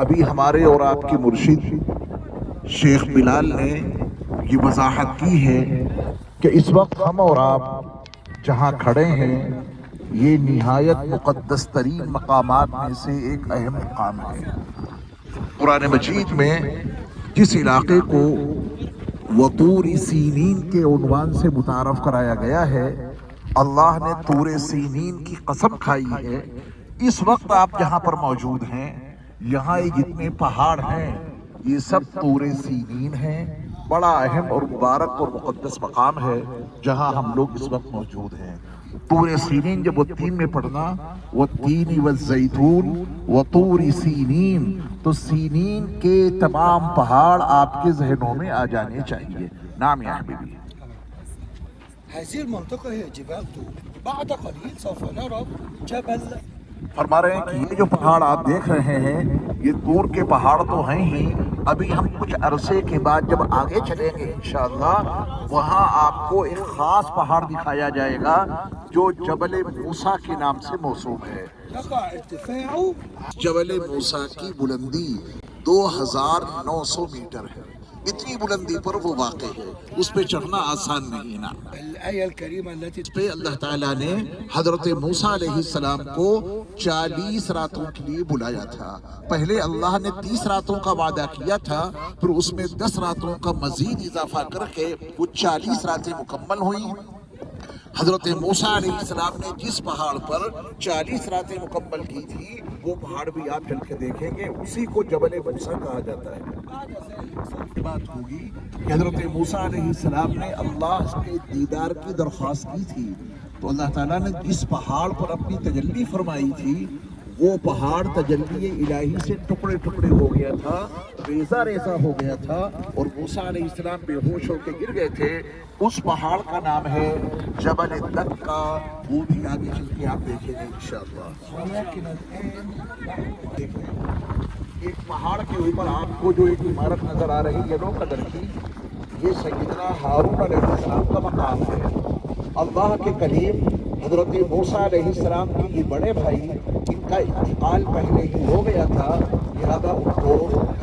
ابھی ہمارے اور آپ کے مرشد شیخ بلال نے یہ وضاحت کی ہے کہ اس وقت ہم اور آپ جہاں کھڑے ہیں یہ نہایت مقدس ترین مقامات میں سے ایک اہم مقام ہے۔ قرآن مجید میں جس علاقے کو وطور سینین کے عنوان سے متعارف کرایا گیا ہے، اللہ نے طور سینین کی قسم کھائی ہے۔ اس وقت آپ جہاں پر موجود ہیں، یہاں یہ جتنے پہاڑ ہیں یہ سب طور سینین ہیں۔ بڑا اہم اور مبارک اور مقدس مقام ہے جہاں ہم لوگ اس وقت موجود ہیں۔ طور سینین جب وہ تین میں پڑھنا، والتین والزیتون وطور سینین، تو سینین کے تمام پہاڑ آپ کے ذہنوں میں آ جانے چاہیے۔ نام یا حبیبی۔ هذه المنطقة هي جبال طور. بعد قليل سوف نرى جبل. فرما رہے ہیں کہ یہ جو پہاڑ آپ دیکھ رہے ہیں یہ طور کے پہاڑ تو ہیں ہی، ابھی ہم کچھ عرصے کے بعد جب آگے چلیں گے انشاءاللہ وہاں آپ کو ایک خاص پہاڑ دکھایا جائے گا جو جبل موسیٰ کے نام سے موسوم ہے۔ يقع ارتفاعه جبل موسیٰ کی بلندی 2900 میٹر ہے۔ اتنی بلندی پر وہ واقع ہے، اس پہ چڑھنا آسان نہیں نا۔ الآية الكريمة التي اس پہ اللہ تعالیٰ نے حضرت موسیٰ علیہ السلام کو 40 راتوں کے لیے بلایا تھا۔ پہلے اللہ نے 30 راتوں کا وعدہ کیا تھا، پھر اس میں 10 راتوں کا مزید اضافہ کر کے وہ 40 راتیں مکمل ہوئیں۔ حضرت موسیٰ علیہ السلام نے جس پہاڑ پر 40 راتیں مکمل کی تھی وہ پہاڑ بھی آپ چل کے دیکھیں گے، اسی کو جبل موسیٰ کہا جاتا ہے۔ بات ہوگی کہ حضرت موسیٰ علیہ السلام نے اللہ کے دیدار کی درخواست کی تھی، تو اللہ تعالیٰ نے جس پہاڑ پر اپنی تجلی فرمائی تھی وہ پہاڑ تجلی الہی سے ٹکڑے ٹکڑے ہو گیا تھا، ریزہ ریزہ ہو گیا تھا، اور موسیٰ علیہ السلام بے ہوش ہو کے گر گئے تھے۔ اس پہاڑ کا نام ہے جبل دکا، وہ بھی آگے چل کے آپ دیکھیں گے انشاءاللہ۔ ولكن الآن دیکھیں ایک پہاڑ کے اوپر آپ کو جو ایک عمارت نظر آ رہی ہے نو قدر کی، یہ سیدنا ہارون علیہ السلام کا مقام ہے۔ اللہ کے قریب حضرت موسیٰ علیہ السلام کے یہ بڑے بھائی، ان کا انتقال پہلے ہی ہو گیا تھا، لہذا ان کو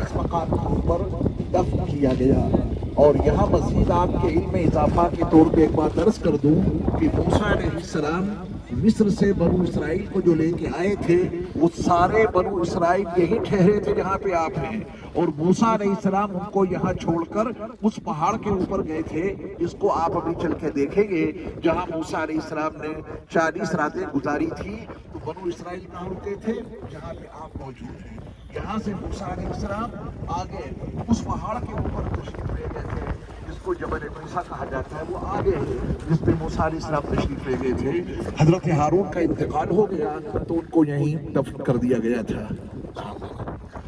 اس مقام کے اوپر دفن کیا گیا۔ اور یہاں مزید آپ کے علم میں اضافہ کے طور پہ ایک بات عرض کر دوں کہ موسیٰ علیہ السلام مصر سے بنو اسرائیل کو جو لے کے آئے تھے وہ سارے بنو اسرائیل یہی ٹھہرے تھے جہاں پہ آپ ہیں، اور موسیٰ علیہ السلام ان کو یہاں چھوڑ کر اس پہاڑ کے اوپر گئے تھے جس کو آپ ابھی چل کے دیکھیں گے، جہاں موسیٰ علیہ السلام نے 40 راتیں گزاری تھی۔ تو بنو اسرائیل کہاں رکے تھے؟ جہاں پہ آپ موجود ہیں۔ یہاں سے موسیٰ علیہ السلام آگے اس پہاڑ کے اوپر تشریف لے گئے تھے جس کو جبل موسیٰ کہا جاتا ہے، وہ آگے ہے جس پہ موسیٰ علیہ السلام تشریف لے گئے تھے۔ حضرت ہارون کا انتقال ہو گیا تو ان کو یہیں دفن کر دیا گیا تھا۔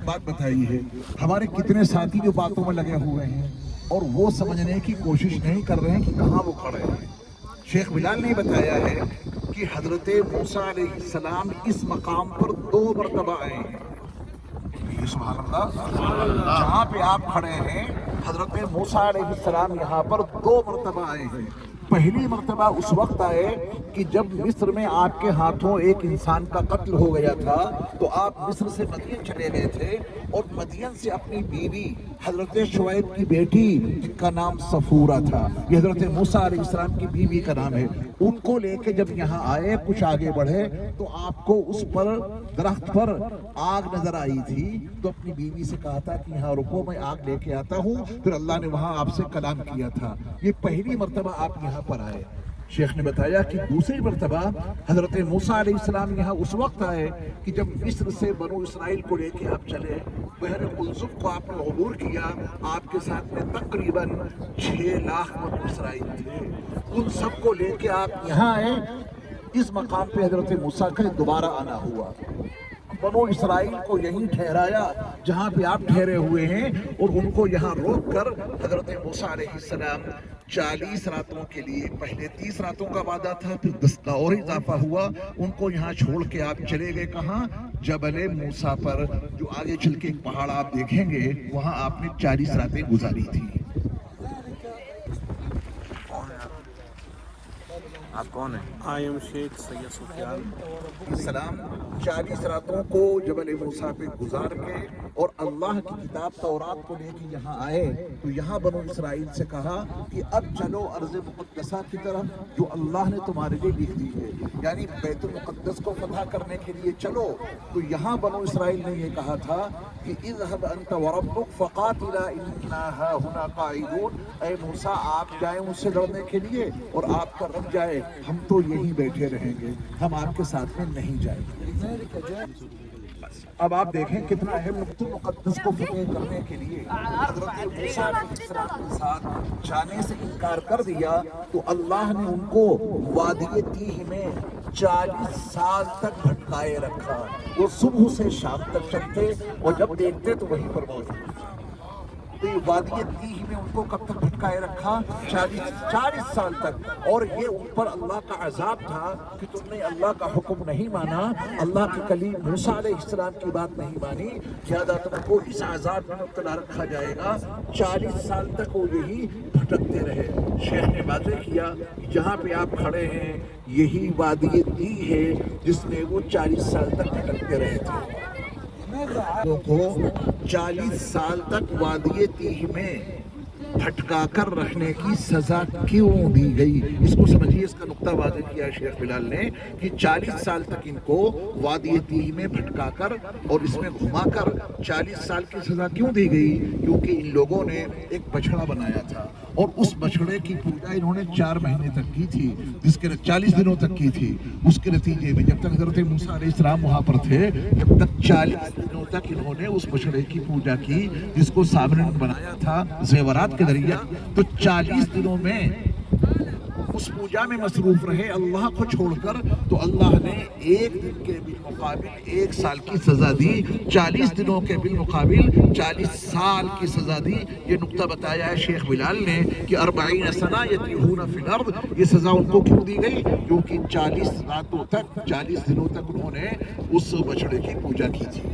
بات بتائی ہے ہمارے کتنے ساتھی جو باتوں میں لگے ہوئے ہیں اور وہ سمجھنے کی کوشش نہیں کر رہے ہیں کہ کہاں وہ کھڑے ہیں۔ شیخ بلال نے بتایا ہے کہ حضرت موسیٰ علیہ السلام اس مقام پر 2 مرتبہ آئے ہیں۔ سبحان اللہ، جہاں پہ آپ کھڑے ہیں حضرت موسیٰ علیہ السلام یہاں پر 2 مرتبہ آئے ہیں۔ پہلی مرتبہ اس وقت آئے کہ جب مصر میں آپ کے ہاتھوں ایک انسان کا قتل ہو گیا تھا، تو آپ مصر سے مدین چلے گئے تھے، اور مدین سے اپنی بیوی حضرت شعیب کی بیٹی جن کا نام صفورہ تھا، یہ حضرت موسیٰ علیہ السلام کی بیوی کا نام ہے، ان کو لے کے جب یہاں آئے کچھ آگے بڑھے تو آپ کو اس پر درخت پر آگ نظر آئی تھی، تو اپنی بیوی سے کہا تھا کہ یہاں رکو میں آگ لے کے آتا ہوں، پھر اللہ نے وہاں آپ سے کلام کیا تھا۔ یہ پہلی مرتبہ آپ یہاں پر آئے۔ شیخ نے بتایا کہ دوسری مرتبہ حضرت موسیٰ علیہ السلام یہاں اس وقت آئے کہ جب مصر سے بنو اسرائیل کو لے کے آپ چلے، بحر قلزم کو آپ نے عبور کیا، آپ کے ساتھ میں تقریباً 6 لاکھ بنو اسرائیل تھے، ان سب کو لے کے آپ یہاں آئے۔ اس مقام پہ حضرت موسیٰ کا دوبارہ آنا ہوا، بنو اسرائیل کو یہیں ٹھہرایا جہاں پہ آپ ٹھہرے ہوئے ہیں، اور ان کو یہاں روک کر حضرت موسیٰ علیہ السلام 40 راتوں کے لیے، پہلے 30 راتوں کا وعدہ تھا، پھر 10 کا اور اضافہ ہوا، ان کو یہاں چھوڑ کے آپ چلے گئے کہاں؟ جبل موسیٰ پر، جو آگے چل کے ایک پہاڑ آپ دیکھیں گے وہاں آپ نے 40 راتیں گزاری تھی۔ آپ کون ہیں؟ I am Sheikh Sayyid Sufyan. السلام 40 راتوں کو جبل موسیٰ پہ گزار کے اور اللہ کی کتاب تورات کو لے کے یہاں آئے تو یہاں بنو اسرائیل سے کہا کہ اب چلو ارض مقدسہ کی طرف جو اللہ نے تمہارے لیے لکھ دی ہے، یعنی بیت المقدس کو فتح کرنے کے لیے چلو۔ تو یہاں بنو اسرائیل نے یہ کہا تھا کہ اذهب انت وربک فقاتلا اننا ہاہنا قاعدون، اے موسیٰ آپ جائیں اس سے لڑنے کے لیے اور آپ کا رب جائے، ہم تو یہیں بیٹھے رہیں گے، ہم آپ کے ساتھ میں نہیں جائیں گے۔ اب آپ دیکھیں کتنا اہم بیت المقدس کو فتح کرنے کے لیے حضرت موسیٰ علیہ السلام کے ساتھ جانے سے انکار کر دیا تو اللہ نے ان کو وادی تیہ میں 40 سال تک بھٹکائے رکھا۔ وہ صبح سے شام تک چلتے اور جب دیکھتے تو وہیں پر موجود تھے۔ تو یہ وادی تیہ میں ان کو کب تک بھٹکائے رکھا؟ 40 سال تک۔ اور یہ ان پر اللہ کا عذاب تھا کہ تم نے اللہ کا حکم نہیں مانا، اللہ کے کلیم موسیٰ علیہ السلام کی بات نہیں مانی، لہذا تم کو اس عذاب میں مبتلا رکھا جائے گا۔ 40 سال تک وہ یہی بھٹکتے رہے۔ شیخ نے واضح کیا کہ جہاں پہ آپ کھڑے ہیں یہی وادی تیہ ہے جس میں وہ 40 سال تک بھٹکتے رہے تھے۔ کو 40 سال تک وادی تیہ میں بھٹکا کر رکھنے کی سزا کیوں دی گئی؟ اس کو سمجھیے، اس کا نقطہ واضح کیا شیخ بلال نے کہ 40 سال تک ان کو وادی تیہ میں بھٹکا کر اور اس میں گھما کر 40 سال کی سزا کیوں دی گئی؟ کیونکہ ان لوگوں نے ایک بچھڑا بنایا تھا اور اس بچھڑے کی پوجا انہوں نے 4 مہینے تک کی تھی، جس کے 40 دنوں تک کی تھی۔ اس کے نتیجے میں جب تک حضرت موسیٰ علیہ السلام وہاں پر تھے جب تک 40 دنوں تک انہوں نے اس بچھڑے کی پوجا کی جس کو سامنے بنایا تھا زیورات کے ذریعہ۔ تو 40 دنوں میں اس پوجا میں مصروف رہے اللہ کو چھوڑ کر، تو اللہ نے ایک دن کے بالمقابل 1 سال کی سزا دی، 40 دنوں کے بالمقابل 40 سال کی سزا دی۔ یہ نقطہ بتایا ہے شیخ بلال نے کہ 40 سنہ یتیہون فی الارض، یہ سزا ان کو کیوں دی گئی؟ کیونکہ 40 راتوں تک 40 دنوں تک انہوں نے اس بچڑے کی پوجا کی تھی۔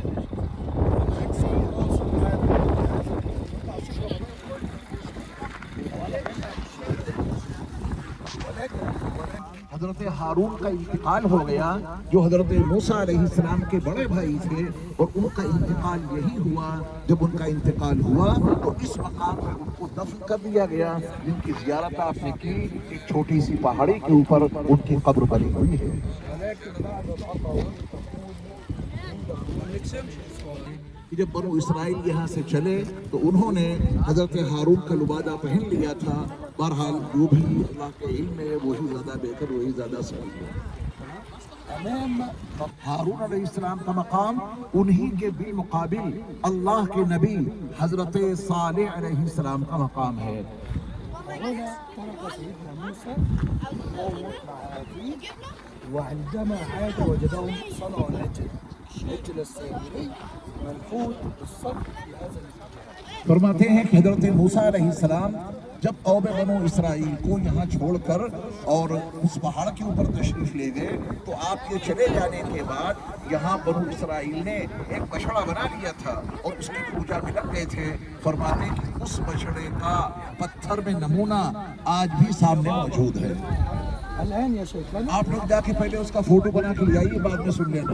حضرت ہارون کا انتقال ہو گیا جو حضرت موسیٰ علیہ السلام کے بڑے بھائی تھے، اور ان کا انتقال یہی ہوا۔ جب ان کا انتقال ہوا تو اس مقام پر ان کو دفن کر دیا گیا، جن کی زیارت آپ نے کی ایک چھوٹی سی پہاڑی کے اوپر ان کی قبر بنی ہوئی ہے۔ جب بنو اسرائیل یہاں سے چلے تو انہوں نے حضرت ہارون کا لبادہ پہن لیا تھا۔ بہرحال جو بھی اللہ کے علم میں وہی زیادہ بہتر، وہی زیادہ صحیح ہے۔ ہارون علیہ السلام کا مقام انہی کے بالمقابل اللہ کے نبی حضرت صالح علیہ السلام کا مقام ہے۔ وعندما عاد وجدهم صنعوا العجل السامري منحوت بالصبر في هذا المكان۔ فرماتے ہیں کہ حضرت موسیٰ علیہ السلام جب قوم بنو اسرائیل کو یہاں چھوڑ کر اور اس پہاڑ کے اوپر تشریف لے گئے تو آپ کے چلے جانے کے بعد یہاں بنو اسرائیل نے ایک بچڑا بنا لیا تھا اور اس کی پوجا میں لگ گئے تھے۔ فرماتے ہیں کہ اس بچڑے کا پتھر میں نمونہ آج بھی سامنے موجود ہے۔ الآن يا شيخ آپ لوگ جا کے پہلے اس کا فوٹو بنا کے لے آئیے، بعد میں سن لینا۔